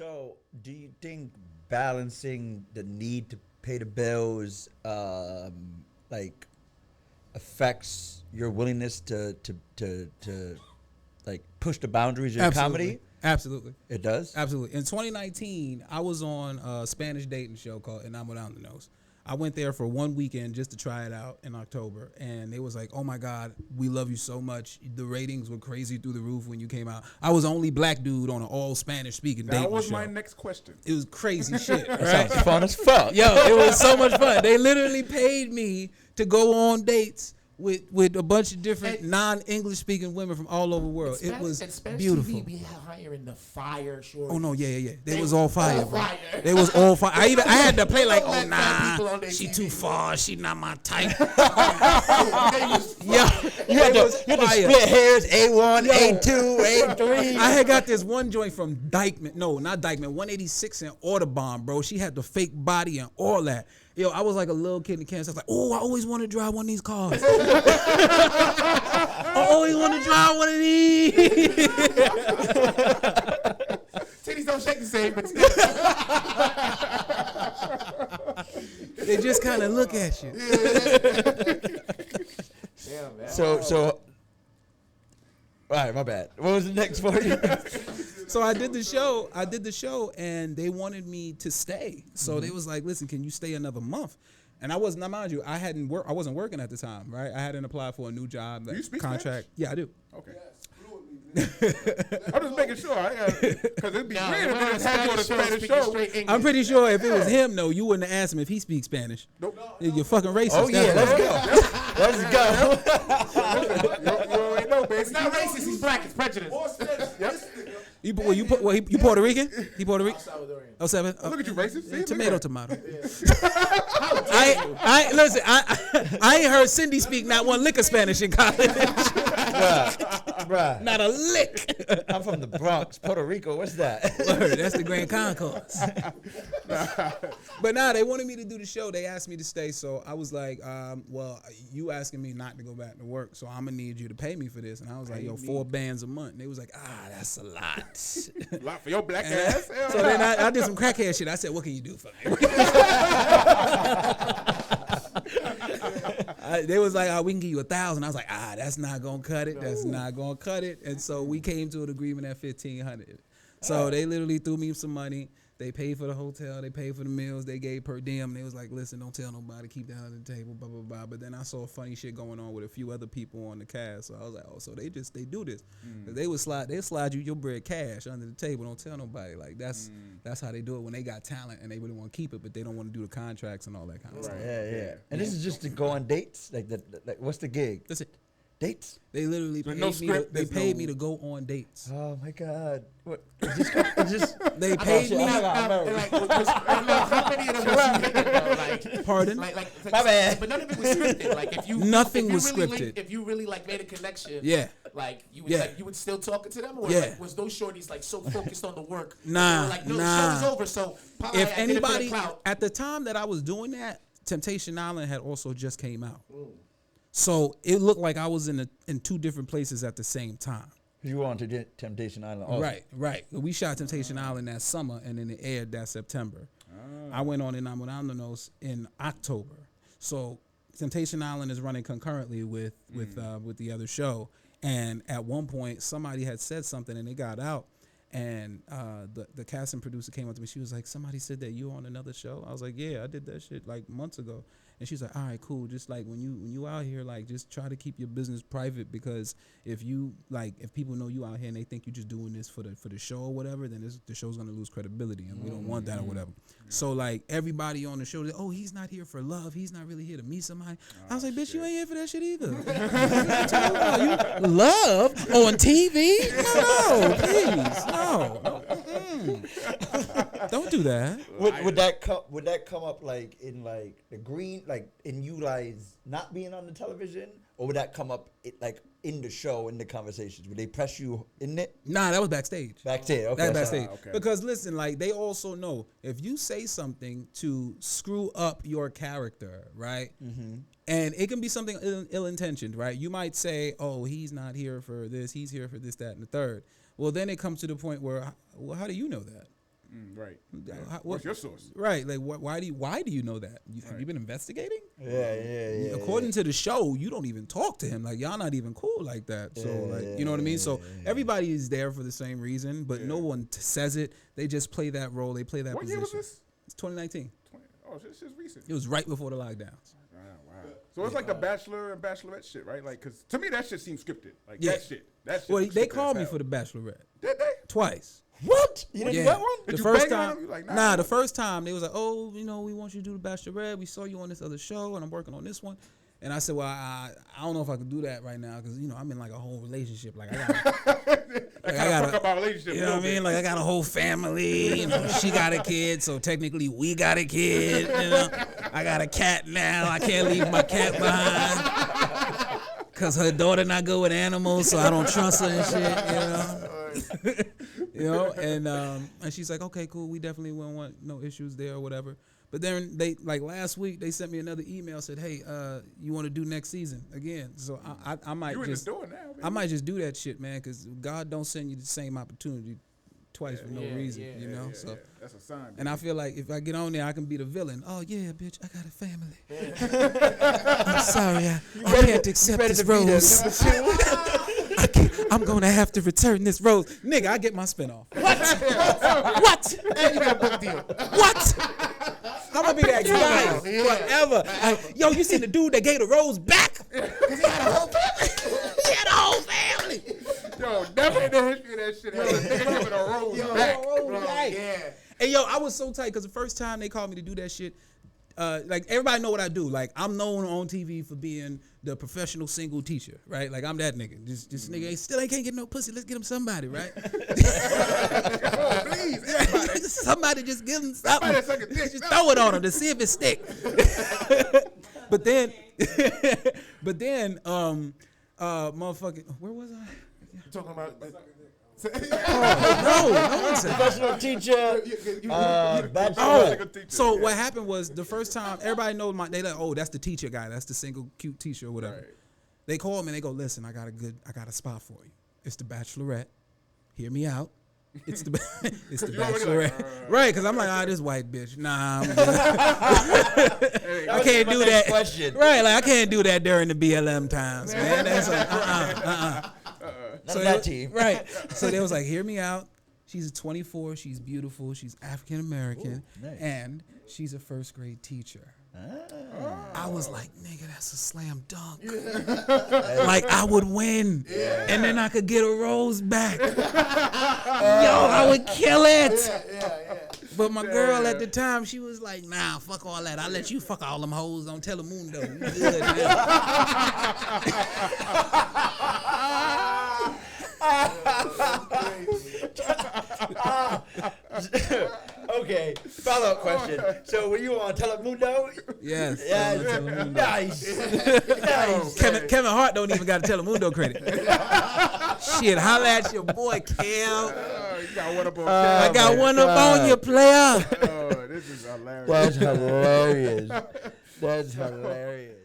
So, do you think balancing the need to pay the bills, like, affects your willingness to like push the boundaries of comedy? Absolutely. It does. Absolutely. In 2019, I was on a Spanish dating show called Enamo Down the Nose. I went there for one weekend just to try it out in October, and they was like, "Oh my God, we love you so much." The ratings were crazy through the roof when you came out. I was the only black dude on an all Spanish speaking dating show. That was my next question. It was crazy shit. Right? Sounds fun as fuck. Yo, it was so much fun. They literally paid me to go on dates with a bunch of different non-English speaking women from all over the world. It was beautiful. TV be hiring the fire shorties. Oh no, yeah. They was all fire, bro. They was all fire. I had to play like, oh nah, she too far. She not my type. Yeah, You had to split hairs, A1, A2, A3. I had got this one joint from Dykeman. No, not Dykeman. 186 in Audubon, bro. She had the fake body and all that. Yo, I was like a little kid in Kansas. I was like, oh, I always want to drive one of these cars. I always want to drive one of these. Titties don't shake the same, but They just kind of look at you. yeah, man. So. All right, my bad. What was the next part? So I did the show, and they wanted me to stay. So they was like, listen, can you stay another month? And I wasn't, now mind you, I wasn't working at the time, right? I hadn't applied for a new job. Do you speak contract. Spanish? Yeah, I do. Okay. I'm just making sure. Because it'd be weird if they just had you on a Spanish show. I'm pretty sure if it was him, though, you wouldn't have asked him if he speaks Spanish. Nope. You're fucking racist. Oh yeah, let's go. You already know, baby. It's not racist. He's black. It's prejudice. You Puerto Rican? He Puerto Rican? Oh, seven. Look at you, racist. See, Tomato. Listen. I ain't heard Cindy speak not one lick of Spanish in college. Bruh. Not a lick. I'm from the Bronx, Puerto Rico. What's that? Word, that's the Grand Concourse. But nah, they wanted me to do the show. They asked me to stay, so I was like, well, you asking me not to go back to work, so I'm gonna need you to pay me for this. And I was like, yo, $4 a month. And they was like, that's a lot. A lot for your black ass. So then I did some crackhead shit. I said, what can you do for me? They was like, we can give you 1,000. I was like, that's not gonna cut it. That's not gonna cut it. And so we came to an agreement at 1,500. So they literally threw me some money. They paid for the hotel. They paid for the meals. They gave per diem. They was like, listen, don't tell nobody. Keep that under the table, blah, blah, blah. But then I saw funny shit going on with a few other people on the cast. So I was like, oh, so they do this. They slide you your bread cash under the table. Don't tell nobody. Like, that's how they do it when they got talent and they really want to keep it, but they don't want to do the contracts and all that kind of stuff. Yeah. And this is just to go on dates? Like what's the gig? That's it. Dates? They literally paid me to go on dates. Oh my God! What? They paid me. How many of them was you hitting, though? Like, Pardon? My bad. But none of it was scripted. Like Nothing was really scripted. If you really like made a connection, Yeah. like you would Yeah. like you would still talking to them, or Yeah. like, was those shorties like so focused on the work? Nah, they were like, no, nah. the show is over. So If anybody at the time that I was doing that, Temptation Island had also just came out. So it looked like I was in two different places at the same time. You were on to Temptation Island also. Right. We shot Temptation Island that summer, and then it aired that September. I went on Enamo Down the Nose in October. So Temptation Island is running concurrently with the other show. And at one point, somebody had said something, and it got out. And the casting producer came up to me. She was like, somebody said that you were on another show. I was like, yeah, I did that shit like months ago. And she's like, all right, cool. Just like when you out here, like just try to keep your business private, because if people know you out here and they think you're just doing this for the show or whatever, then the show's gonna lose credibility, and we don't want that or whatever. So like everybody on the show, oh, he's not here for love. He's not really here to meet somebody. I was like, bitch, you ain't here for that shit either. What you love on TV? No, please, no. Don't do that. Would that come up like in like the green, like in you guys not being on the television, or would that come up like in the show, in the conversations? Would they press you in it? Nah, that was backstage. Backstage, okay. That's backstage. Okay. Because listen, like they also know if you say something to screw up your character, right? Mm-hmm. And it can be something ill-intentioned, right? You might say, oh, he's not here for this, he's here for this, that, and the third. Well, then it comes to the point where, well, how do you know that? Right. How- What's your source? Right, like why do you know that? Have you been investigating? Yeah. According to the show, you don't even talk to him. Like y'all not even cool like that. So you know what I mean. So everybody is there for the same reason, but no one says it. They just play that role. They play that What position. year was this? It's 2019. Oh, this is recent. It was right before the lockdowns. Wow. So it's like the Bachelor and Bachelorette shit, right? Like, cause to me that shit seems scripted. Like Yeah. that shit. Well, looks they scripted called as me hell. for the Bachelorette Did they? twice. What? You didn't do that one? Did The you first bang on time, them? You like, nah. the first time they was like, oh, you know, we want you to do the Bachelorette. We saw you on this other show, and I'm working on this one. And I said, well, I don't know if I could do that right now because you know I'm in like a whole relationship. Like I got, fuck up our relationship. you know what I mean? Like I got a whole family. You know, she got a kid, so technically we got a kid. You know, I got a cat now. I can't leave my cat behind because her daughter not good with animals, so I don't trust her and shit. You know, and she's like, okay, cool. We definitely won't want no issues there or whatever. But then they like last week they sent me another email said, hey, you want to do next season again? So I might You in just the door now, baby. I might just do that shit, man, because God don't send you the same opportunity twice for no reason, you know. Yeah, so, yeah. That's a sign. and I feel like if I get on there, I can be the villain. Oh yeah, bitch, I got a family. I'm sorry, I can't accept this rose. I'm gonna have to return this rose, nigga. I get my spinoff. What? And you got a book deal. What? I'm gonna be that guy forever. Like, yo, you seen the dude that gave the rose back? Because he had a whole family. He had a whole family. Yo, never in the history of that shit. Had a nigga giving a rose back. Rose back. Yeah. And yo, I was so tight because the first time they called me to do that shit, like everybody know what I do. Like I'm known on TV for being the professional single teacher, right? Like I'm that nigga. This nigga still ain't can't get no pussy. Let's get him somebody, right? Oh, please. Somebody just give him something. Somebody suck a dick. Just throw it on him to see if it stick. but then, motherfucking, where was I? You're talking about. No one said. Professional teacher. Oh, Bachelorette. so what happened was the first time everybody knows they like, oh, that's the teacher guy, that's the single cute teacher or whatever. Right. They call me and they go, listen, I got a spot for you. It's the Bachelorette. Hear me out. It's the Bachelorette, right? Because I'm like, this white bitch. Nah, I'm good. I can't do that. Question. Right, like I can't do that during the BLM times, man. That's like, Not that team. Right. So they was like, hear me out. She's 24. She's beautiful. She's African American, Nice. and she's a first grade teacher. I was like, nigga, that's a slam dunk. Like I would win, and then I could get a rose back. Yo, I would kill it. But my girl at the time, she was like, nah, fuck all that. I'll let you fuck all them hoes on Telemundo. You good Okay, follow-up question. So were you on Telemundo? Yes. Yeah, on Telemundo. nice. Nice. Kevin Hart don't even got a Telemundo credit. Shit, holla at your boy, Cam. You got one up on I got my one up God. on you, player. Oh, this is hilarious. That's hilarious. That's hilarious.